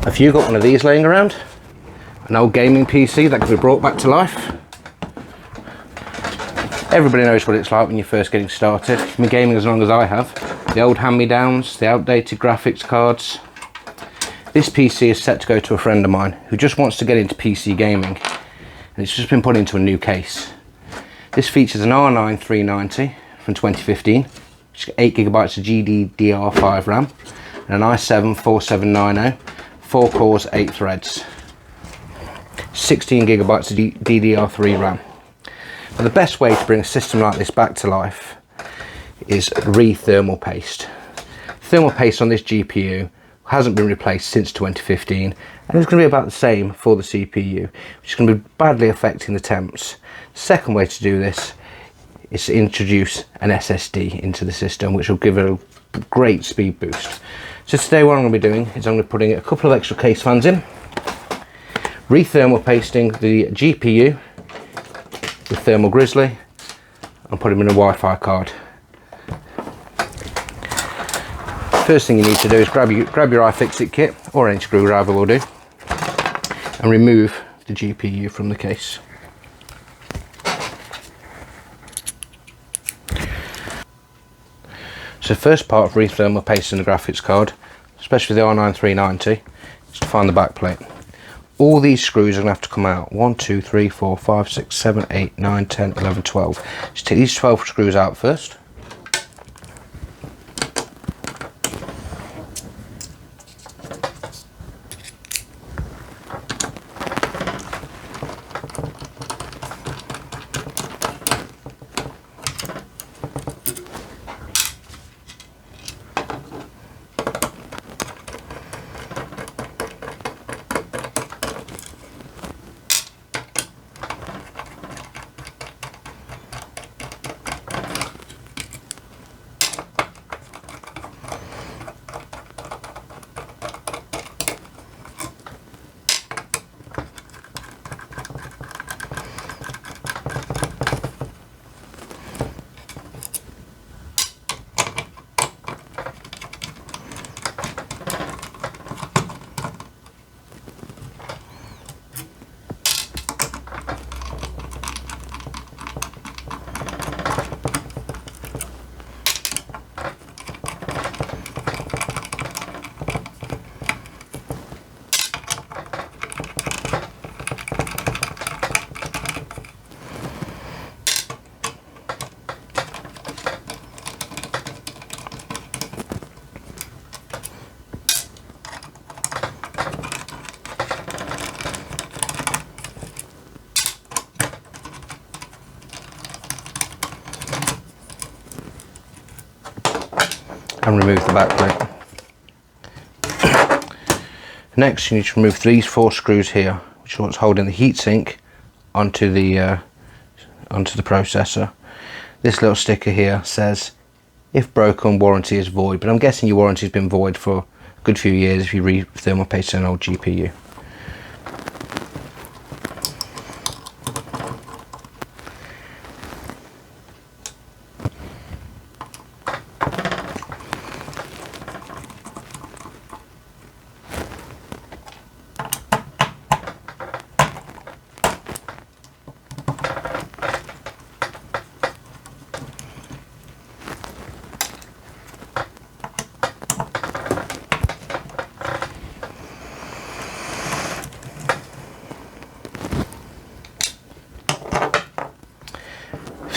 If you've got one of these laying around, an old gaming PC that can be brought back to life, everybody knows what it's like when you're first getting started. You've been gaming as long as I have. The old hand-me-downs, the outdated graphics cards. This PC is set to go to a friend of mine who just wants to get into PC gaming, and it's just been put into a new case. This features an R9 390 from 2015, which is 8GB of GDDR5 RAM, and an i7 4790, 4 cores, 8 threads, 16GB of DDR3 RAM. But the best way to bring a system like this back to life is re-thermal paste. Thermal paste on this GPU hasn't been replaced since 2015, and it's going to be about the same for the CPU, which is going to be badly affecting the temps. The second way to do this is to introduce an SSD into the system, which will give it a great speed boost. So today what I'm going to be doing is I'm going to be putting a couple of extra case fans in, re-thermal pasting the GPU with Thermal Grizzly, and put them in a Wi-Fi card. First thing you need to do is grab your iFixit kit, or any screwdriver will do, and remove the GPU from the case. So the first part of re-thermal pasting the graphics card, especially the R9 390, is to find the back plate. All these screws are going to have to come out. 1, 2, 3, 4, 5, 6, 7, 8, 9, 10, 11, 12. Just take these 12 screws out first. And remove the back plate. Next you need to remove these 4 screws here, which is what's holding the heatsink onto the processor. This little sticker here says, if broken, warranty is void, but I'm guessing your warranty has been void for a good few years if you re-thermal paste an old GPU.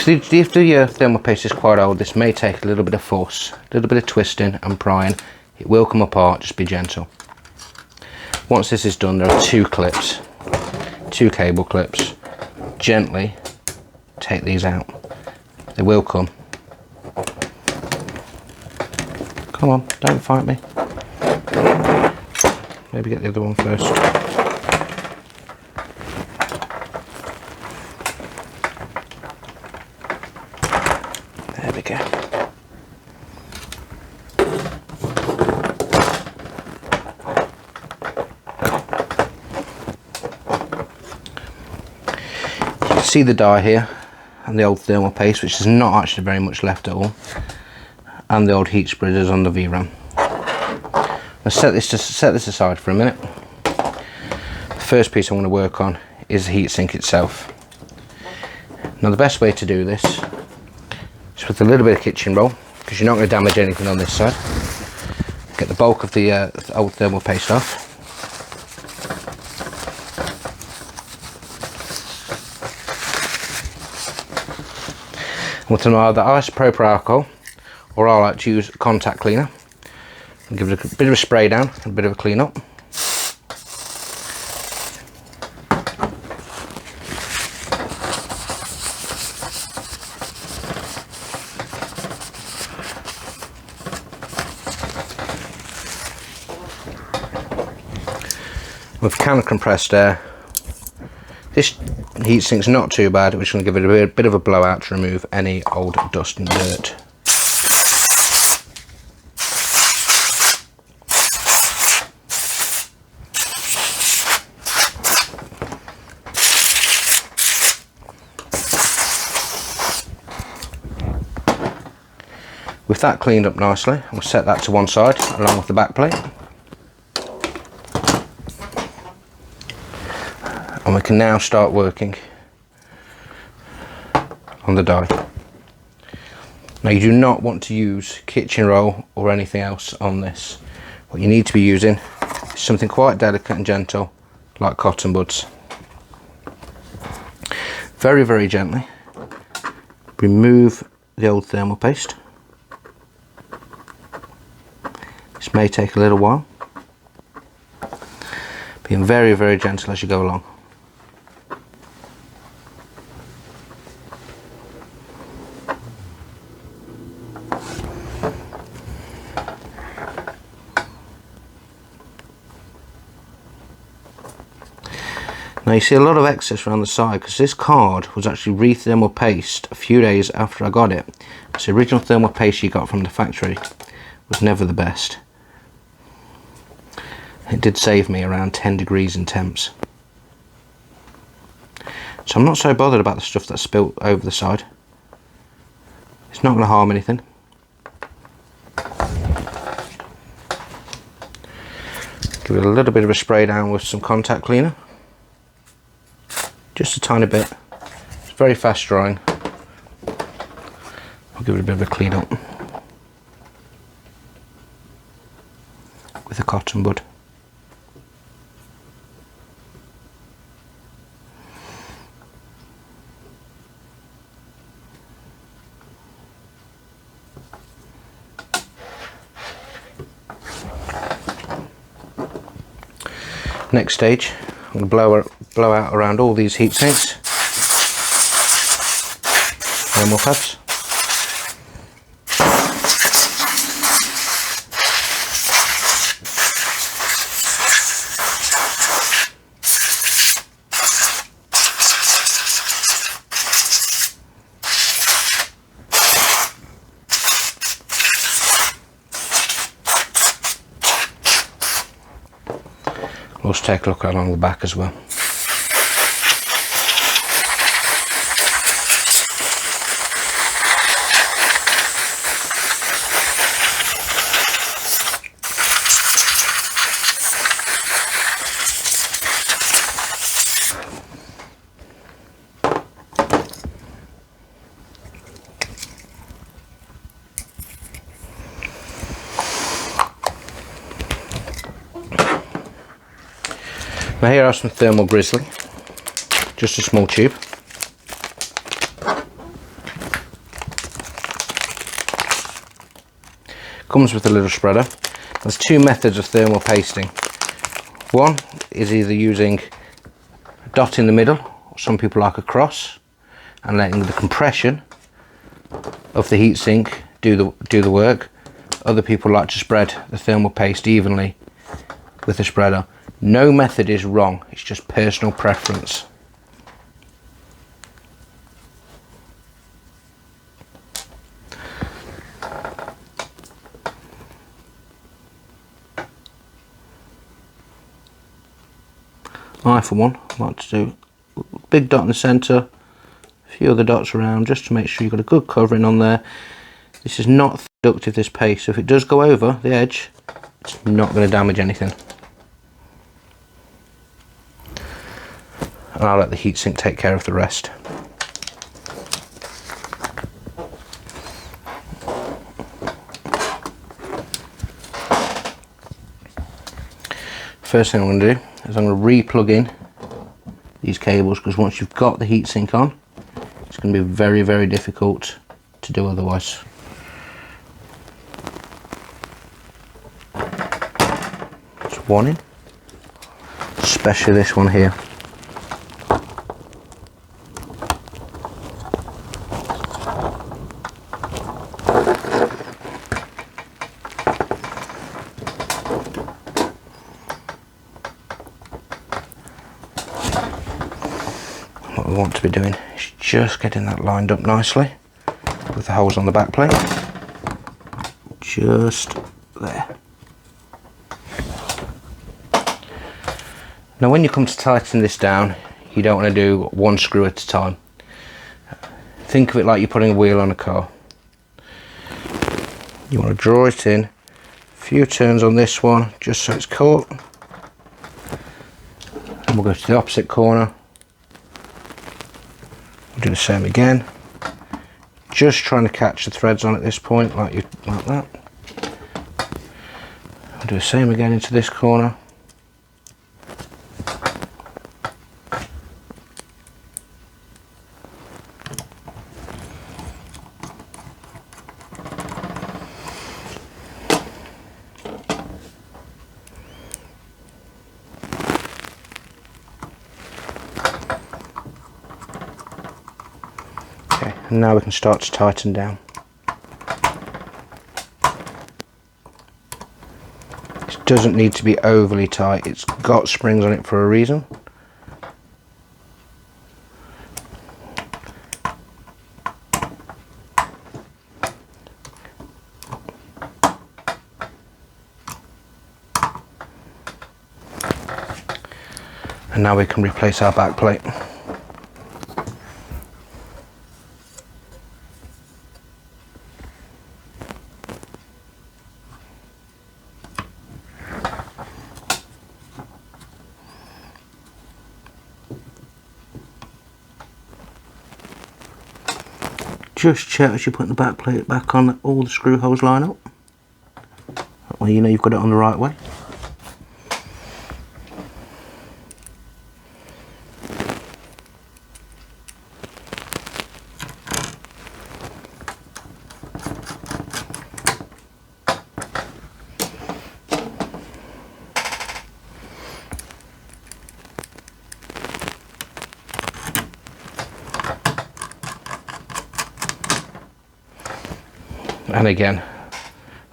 If the thermal paste is quite old, this may take a little bit of force, a little bit of twisting and prying. It will come apart, just be gentle. Once this is done, there are 2 clips, 2 cable clips. Gently take these out. They will come. Come on, don't fight me. Maybe get the other one first. There we go. You can see the die here and the old thermal paste, which is not actually very much left at all, and the old heat spreaders on the VRAM. I'll set this aside for a minute. The first piece I'm going to work on is the heatsink itself. Now the best way to do this is with a little bit of kitchen roll, because you're not going to damage anything on this side. Get the bulk of the old thermal paste off. With either isopropyl alcohol, or I like to use contact cleaner, and give it a bit of a spray down, a bit of a clean up. With can of compressed air, this heatsink's not too bad. We're just going to give it a bit of a blowout to remove any old dust and dirt. With that cleaned up nicely, we'll set that to one side along with the back plate. And we can now start working on the die. Now you do not want to use kitchen roll or anything else on this. What you need to be using is something quite delicate and gentle, like cotton buds. Very, very gently remove the old thermal paste. This may take a little while. Being very, very gentle as you go along. Now you see a lot of excess around the side because this card was actually re-thermal paste a few days after I got it. So the original thermal paste you got from the factory was never the best. It did save me around 10 degrees in temps. So I'm not so bothered about the stuff that's spilt over the side. It's not going to harm anything. Give it a little bit of a spray down with some contact cleaner. Just a tiny bit. It's very fast drying. I'll give it a bit of a clean up with a cotton bud. Next stage, I'm going to blow out around all these heat sinks. Thermal pads. Let's take a look along the back as well. Now here are some Thermal Grizzly, just a small tube. Comes with a little spreader. There's two methods of thermal pasting. One is either using a dot in the middle, or some people like a cross, and letting the compression of the heatsink do the work. Other people like to spread the thermal paste evenly with a spreader. No method is wrong, it's just personal preference. I for one like to do a big dot in the centre, a few other dots around just to make sure you've got a good covering on there. This is not conductive, this paste, so if it does go over the edge, It's not going to damage anything. And I'll let the heatsink take care of the rest. First thing I'm going to do is I'm going to re-plug in these cables, because once you've got the heatsink on, it's going to be very, very difficult to do otherwise. Just one in, especially this one here. What we want to be doing is just getting that lined up nicely with the holes on the back plate, just there. Now when you come to tighten this down, you don't want to do one screw at a time. Think of it like you're putting a wheel on a car. You want to draw it in, a few turns on this one just so it's caught, and we'll go to the opposite corner. We'll do the same again, just trying to catch the threads on at this point, like that. We'll do the same again into this corner. And now we can start to tighten down. This doesn't need to be overly tight, it's got springs on it for a reason. And now we can replace our back plate. Just check as you put the back plate back on that all the screw holes line up. That way you know you've got it on the right way. And again,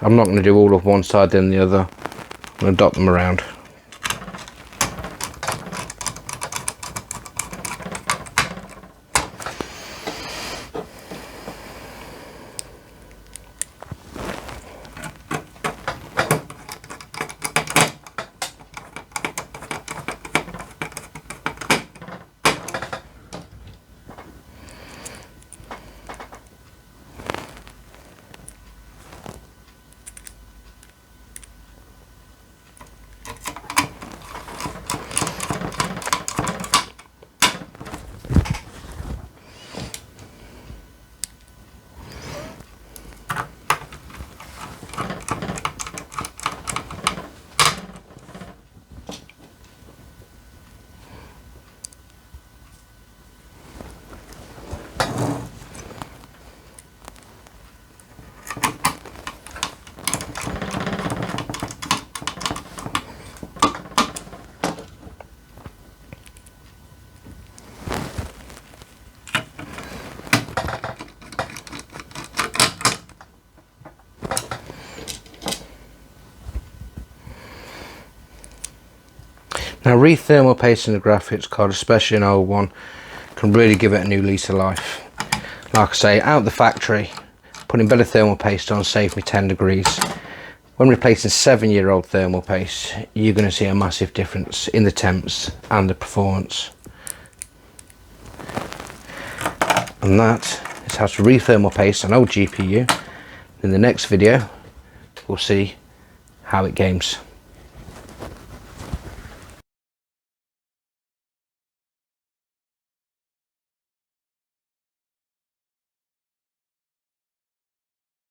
I'm not going to do all of one side then the other. I'm going to dot them around. Now re-thermal pasting a graphics card, especially an old one, can really give it a new lease of life. Like I say, out the factory, putting better thermal paste on saved me 10 degrees. When replacing 7-year-old thermal paste, you're going to see a massive difference in the temps and the performance. And that is how to re-thermal paste an old GPU. In the next video, we'll see how it games.